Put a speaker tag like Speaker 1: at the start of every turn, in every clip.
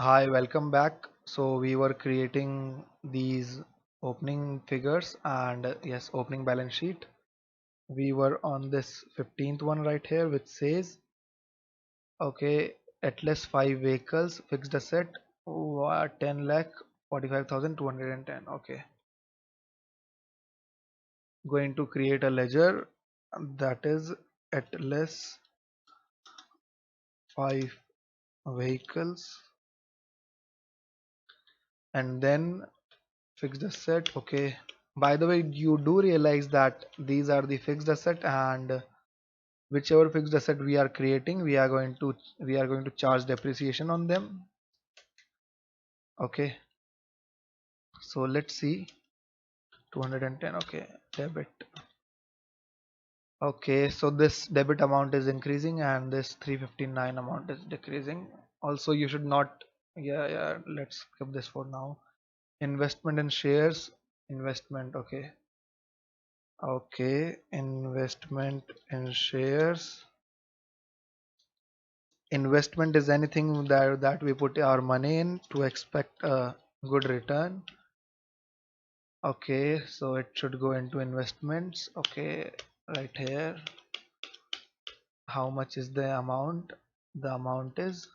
Speaker 1: Hi, welcome back. So we were creating these opening figures and yes, opening balance sheet. We were on this 15th one right here, which says, okay, at least five vehicles, fixed asset, 10 lakh 45,210. Okay, going to create a ledger that is at least five vehicles and then fixed asset. Okay, by the way, you do realize that these are the fixed asset, and whichever fixed asset we are creating, we are going to charge depreciation on them. Okay, so let's see. 210. Okay, debit. Okay, so this debit amount is increasing and this 359 amount is decreasing. Also, you should not. Yeah, let's skip this for now. Investment in shares. Investment. Okay, investment in shares. Investment is anything that we put our money in to expect a good return. Okay, so it should go into investments. Okay, right here. How much is the amount? The amount is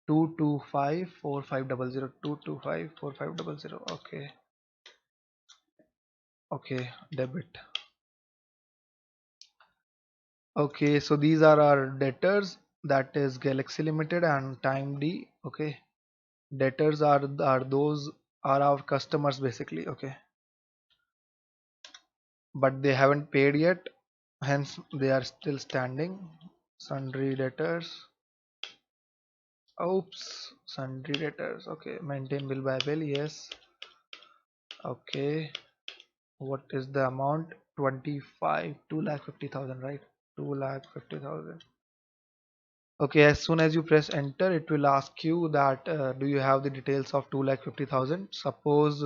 Speaker 1: 2254500. 2254500. Okay, okay, debit. Okay, so these are our debtors. That is Galaxy Limited and Time D. Okay, debtors are those are our customers basically. Okay, but they haven't paid yet, hence they are still standing. Sundry debtors. Oops, sundry debtors. Okay, maintain bill by bill. Yes. Okay, what is the amount? 25, 2,50,000, right? 2,50,000. Okay, as soon as you press enter, it will ask you that do you have the details of 2,50,000? Suppose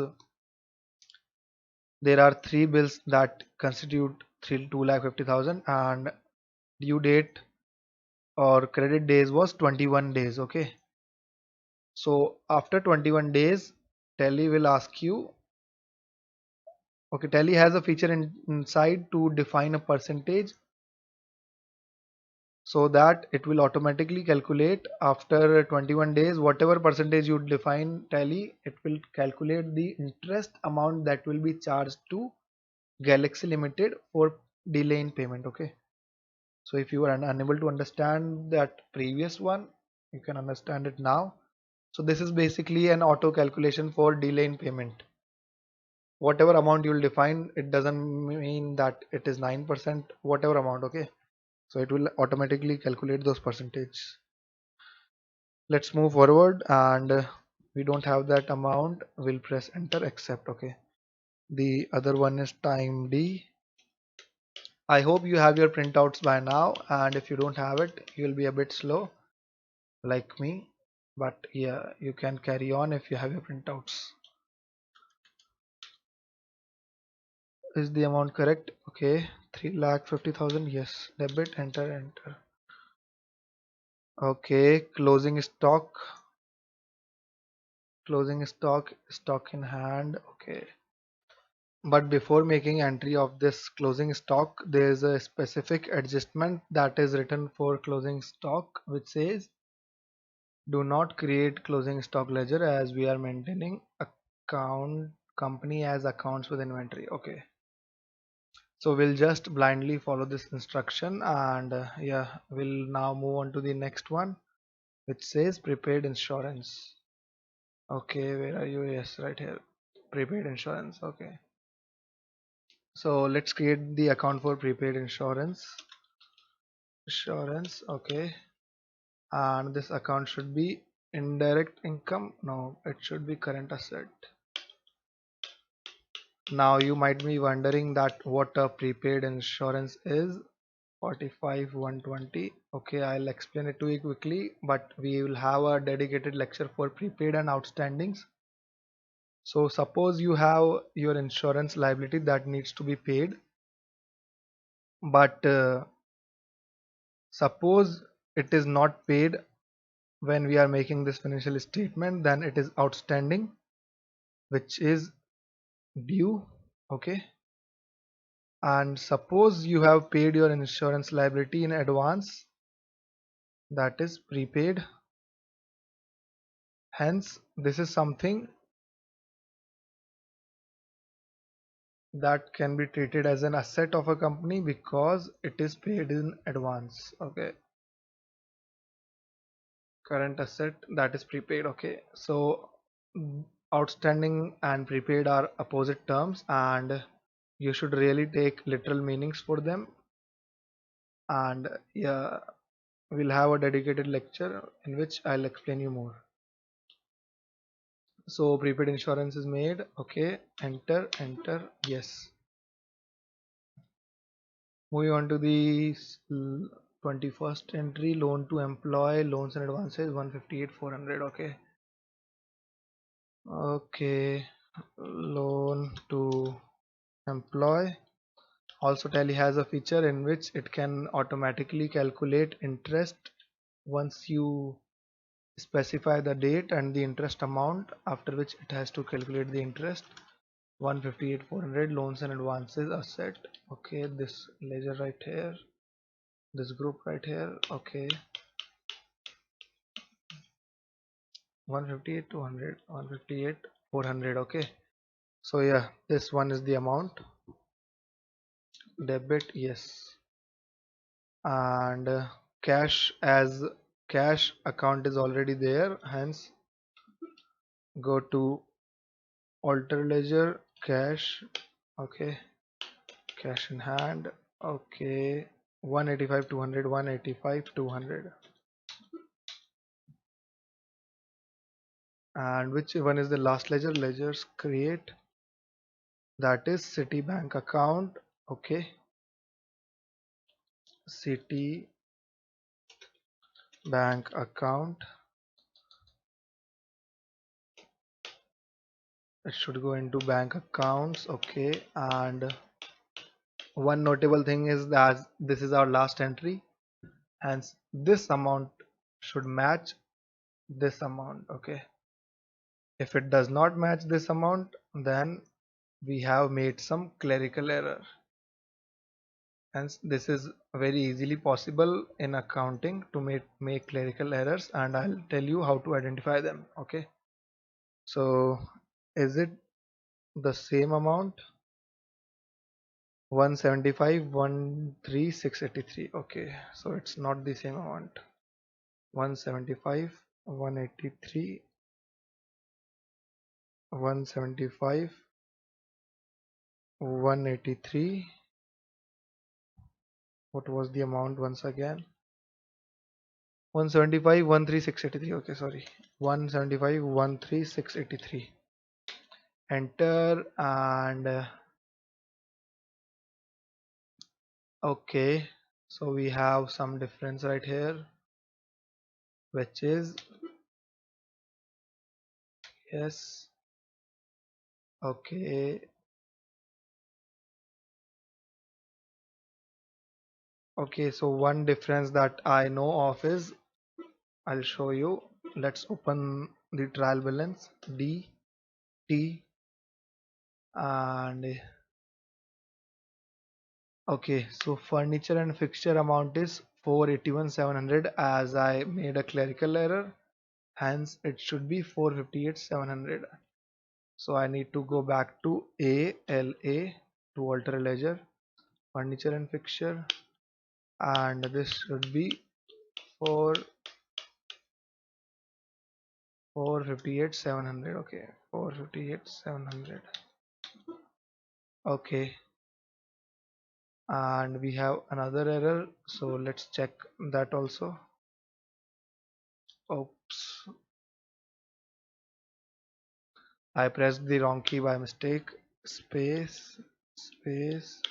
Speaker 1: there are three bills that constitute 2,50,000 and due date or credit days was 21 days. Okay, so after 21 days, Tally will ask you. Okay, Tally has a feature inside to define a percentage so that it will automatically calculate after 21 days whatever percentage you define. Tally, it will calculate the interest amount that will be charged to Galaxy Limited for delay in payment. Okay, so if you are unable to understand that previous one, you can understand it now. So this is basically an auto calculation for delay in payment. Whatever amount you will define, it doesn't mean that it is 9%, whatever amount. Okay, so it will automatically calculate those percentage. Let's move forward, and we don't have that amount. We'll press enter, accept. Okay, the other one is Time D. I hope you have your printouts by now, and if you don't have it, you'll be a bit slow like me, but yeah, you can carry on if you have your printouts. Is the amount correct? Okay, 3,50,000. Yes, debit, enter. Okay, stock in hand. Okay, but before making entry of this closing stock, there is a specific adjustment that is written for closing stock, which says do not create closing stock ledger as we are maintaining account company as accounts with inventory. Okay, so we'll just blindly follow this instruction, and yeah, we'll now move on to the next one, which says prepaid insurance. Okay, where are you? Yes, right here. Prepaid insurance. Okay, so let's create the account for prepaid insurance. Okay, and this account should be indirect income. No, it should be current asset. Now you might be wondering that what a prepaid insurance is. 45,120. Okay, I'll explain it to you quickly, but we will have a dedicated lecture for prepaid and outstandings. So suppose you have your insurance liability that needs to be paid, but suppose it is not paid when we are making this financial statement, then it is outstanding, which is due. Okay, and suppose you have paid your insurance liability in advance, that is prepaid. Hence this is something that can be treated as an asset of a company because it is paid in advance. Okay, current asset, that is prepaid. Okay, so outstanding and prepaid are opposite terms, and you should really take literal meanings for them. And yeah, we'll have a dedicated lecture in which I'll explain you more. So prepaid insurance is made. Okay, enter, yes. Moving on to the 21st entry, loan to employ, loans and advances, 158,400. Okay, okay, loan to employ. Also, Tally has a feature in which it can automatically calculate interest once you specify the date and the interest amount, after which it has to calculate the interest. 158,400, loans and advances asset. Okay, this ledger right here, this group right here. Okay, 158 200, 158 400. Okay, so yeah, this one is the amount. Debit, yes. And cash, as cash account is already there, hence go to alter ledger, cash. Okay, cash in hand. Okay, 185 200, 185 200. And which one is the last ledger? Ledgers create, that is Citibank account. Okay, Citibank account. It should go into bank accounts. Okay, and one notable thing is that this is our last entry, hence this amount should match this amount. Okay, if it does not match this amount, then we have made some clerical error. Hence this is very easily possible in accounting to make clerical errors, and I'll tell you how to identify them. Okay, so is it the same amount? 175 13683. Okay, so it's not the same amount. 175 183 175 183. What was the amount once again? 175 13683. Okay, sorry, 175 13683. Enter, and okay, so we have some difference right here, which is yes. Okay, okay, so one difference that I know of is, I'll show you. Let's open the trial balance D T, and okay, so furniture and fixture amount is 481,700, as I made a clerical error, hence it should be 458,700. So I need to go back to ALA, to alter ledger, furniture and fixture, and this should be 4 458,700. Okay, 458,700. Okay, and we have another error, so let's check that also. Oops, I pressed the wrong key by mistake. Space, space,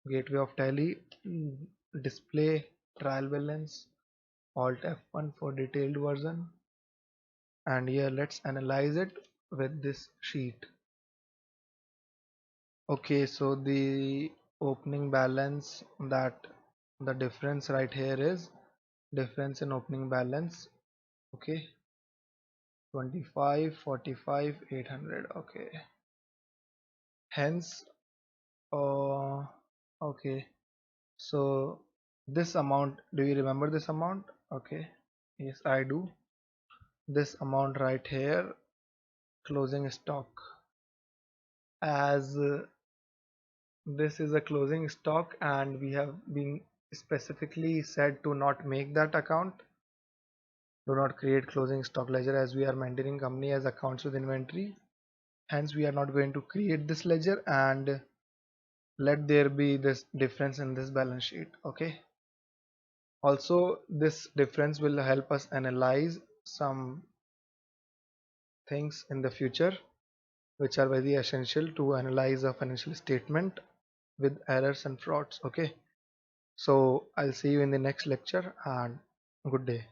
Speaker 1: gateway of tally, display trial balance, alt F1 for detailed version. And here let's analyze it with this sheet. Okay, so the opening balance, that the difference right here is difference in opening balance Okay, 25, 45, 800. Okay, hence okay, so this amount, do you remember this amount? Okay, yes, I do. This amount right here, closing stock, as this is a closing stock and we have been specifically said to not make that account. Do not create closing stock ledger, as we are maintaining company as accounts with inventory. Hence we are not going to create this ledger and let there be this difference in this balance sheet. Okay, also this difference will help us analyze some things in the future which are very essential to analyze a financial statement with errors and frauds. Okay, so I'll see you in the next lecture and good day.